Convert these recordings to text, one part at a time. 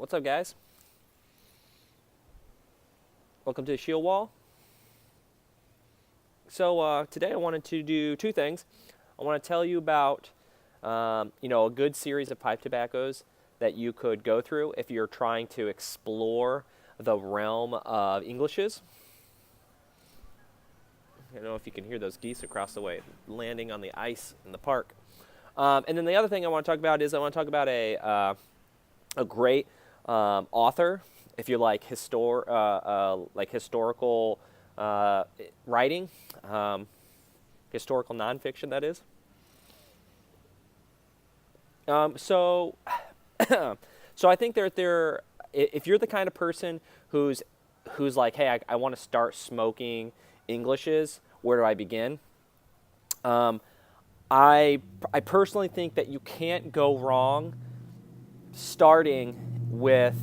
What's up, guys? Welcome to the Shield Wall. So today I wanted to do two things. I want to tell you about a good series of pipe tobaccos that you could go through if you're trying to explore the realm of Englishes. I don't know if you can hear those geese across the way landing on the ice in the park. And then the other thing I want to talk about is a great author, if you like historical writing, historical nonfiction, that is. So I think if you're the kind of person who's like, hey, I want to start smoking Englishes, where do I begin? I personally think that you can't go wrong starting with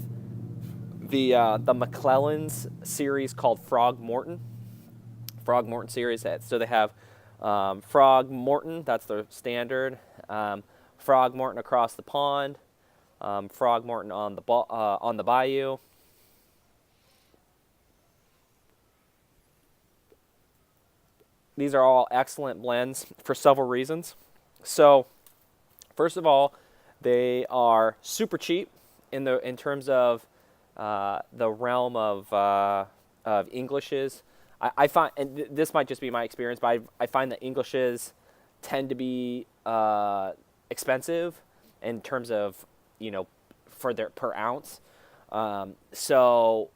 the McClellends series called Frog Morton series. So they have Frog Morton, that's their standard. Frog Morton across the pond, Frog Morton on the bayou. These are all excellent blends for several reasons. So, first of all, they are super cheap in terms of the realm of Englishes. I find, and this might just be my experience, but I find that Englishes tend to be expensive in terms of for their per ounce. So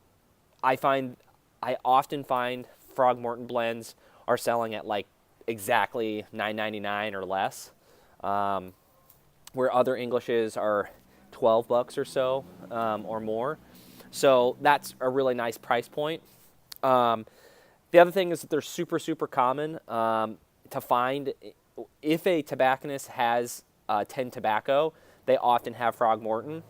I often find Frog Morton blends are selling at like exactly $9.99 or less, where other Englishes are $12 or so or more. So that's a really nice price point. The other thing is that they're super, super common to find. If a tobacconist has 10 tobacco, they often have Frog Morton.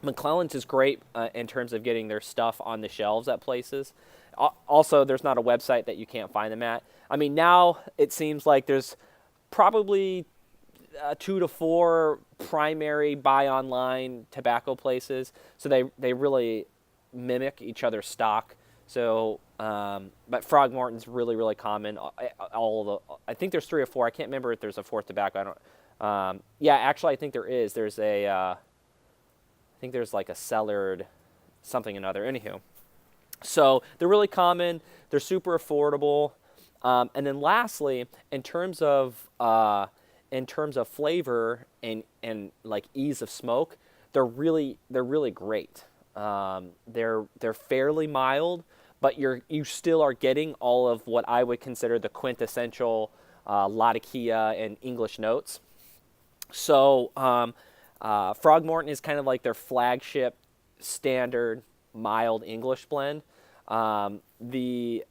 McClellends is great in terms of getting their stuff on the shelves at places. Also, there's not a website that you can't find them at. I mean, now it seems like there's probably 2 to 4 primary buy online tobacco places. So they really mimic each other's stock. So, but Frog Morton's really, really common. I think there's 3 or 4. I can't remember if there's a 4th tobacco. Yeah, actually, I think there is. I think there's like a cellared something another. Anywho. So they're really common. They're super affordable. And then lastly, in terms of flavor and like ease of smoke, they're really great. They're fairly mild, but you still are getting all of what I would consider the quintessential Latakia and English notes. So Frog Morton is kind of like their flagship standard mild English blend. The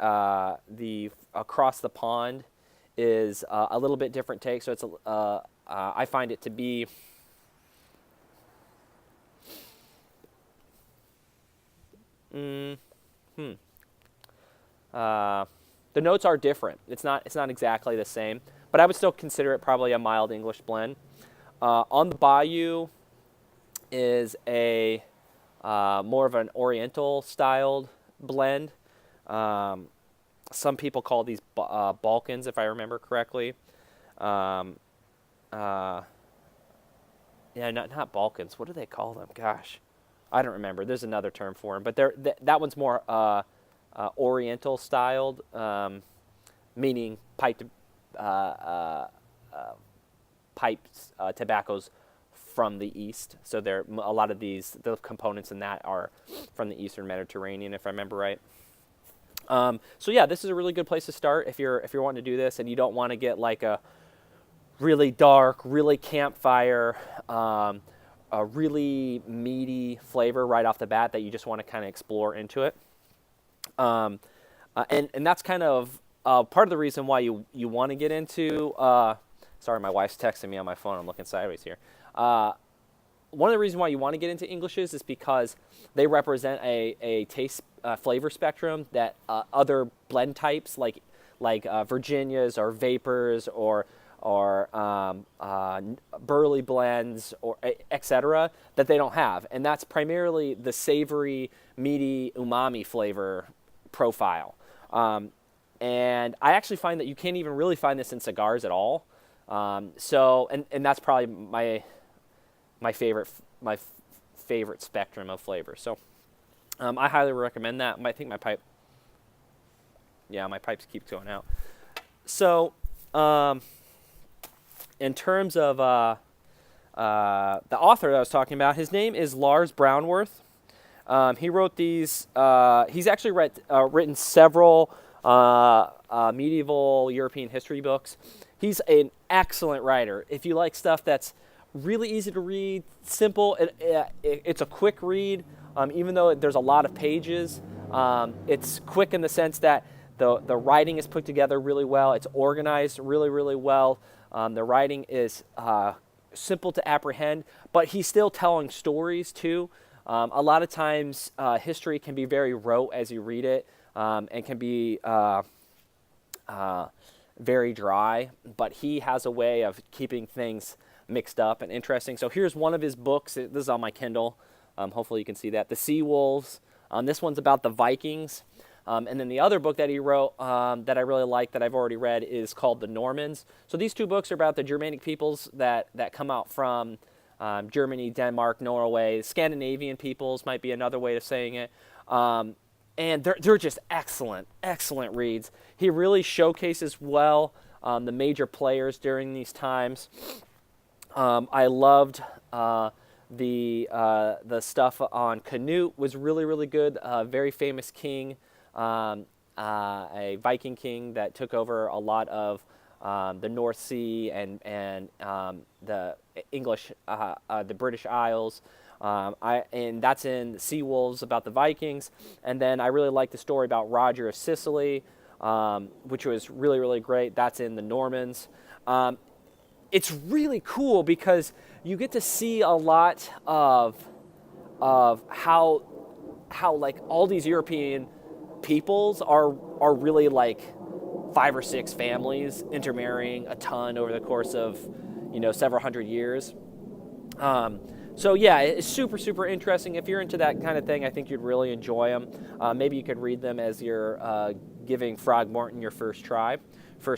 across the pond is a little bit different take. So it's I find it to be the notes are different. It's not exactly the same, but I would still consider it probably a mild English blend. On the Bayou is a more of an Oriental styled blend. Some people call these Balkans, if I remember correctly. Yeah, not Balkans. What do they call them? Gosh, I don't remember. There's another term for them, but that one's more Oriental styled, meaning pipes tobaccos from the east. So a lot of the components in that are from the Eastern Mediterranean, if I remember right. So yeah, this is a really good place to start if you're wanting to do this and you don't want to get like a really dark, really campfire, a really meaty flavor right off the bat that you just want to kind of explore into it. And that's kind of part of the reason why you want to get into. Sorry, my wife's texting me on my phone. I'm looking sideways here. One of the reasons why you want to get into Englishes is because they represent a taste flavor spectrum that other blend types like Virginias or Vapors or burley blends, or etc., that they don't have, and that's primarily the savory, meaty, umami flavor profile. And I actually find that you can't even really find this in cigars at all. And that's probably my favorite spectrum of flavor. So I highly recommend that. I think my pipes keep going out. So in terms of the author that I was talking about, his name is Lars Brownworth. He wrote these. He's actually written several medieval European history books. He's an excellent writer. If you like stuff that's really easy to read, simple, it's a quick read. Even though there's a lot of pages, it's quick in the sense that the writing is put together really well. It's organized really, really well. The writing is simple to apprehend, but he's still telling stories too. A lot of times, history can be very rote as you read it, and can be very dry, but he has a way of keeping things mixed up and interesting. So here's one of his books. This is on my Kindle. Hopefully you can see that. The Sea Wolves. This one's about the Vikings. And then the other book that he wrote that I really like, that I've already read, is called The Normans. So these two books are about the Germanic peoples that come out from Germany, Denmark, Norway. Scandinavian peoples might be another way of saying it. And they're just excellent reads. He really showcases well the major players during these times. I loved the stuff on Canute was really, really good. Very famous king, a Viking king that took over a lot of the North Sea and the English, the British Isles. And that's in the Sea Wolves, about the Vikings. And then I really like the story about Roger of Sicily, which was really, really great. That's in the Normans. It's really cool because you get to see a lot of how like all these European peoples are really like 5 or 6 families intermarrying a ton over the course of several hundred years. So yeah, it's super, super interesting. If you're into that kind of thing, I think you'd really enjoy them. Maybe you could read them as you're giving Frog Morton your first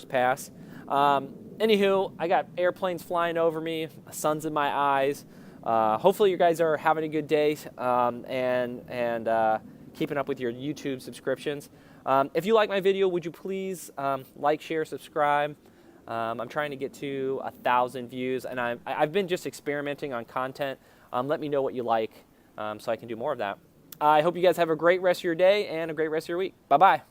pass. Anywho, I got airplanes flying over me, sun's in my eyes. Hopefully you guys are having a good day and keeping up with your YouTube subscriptions. If you like my video, would you please like, share, subscribe? I'm trying to get to 1,000 views, and I've been just experimenting on content. Let me know what you like so I can do more of that. I hope you guys have a great rest of your day and a great rest of your week. Bye-bye.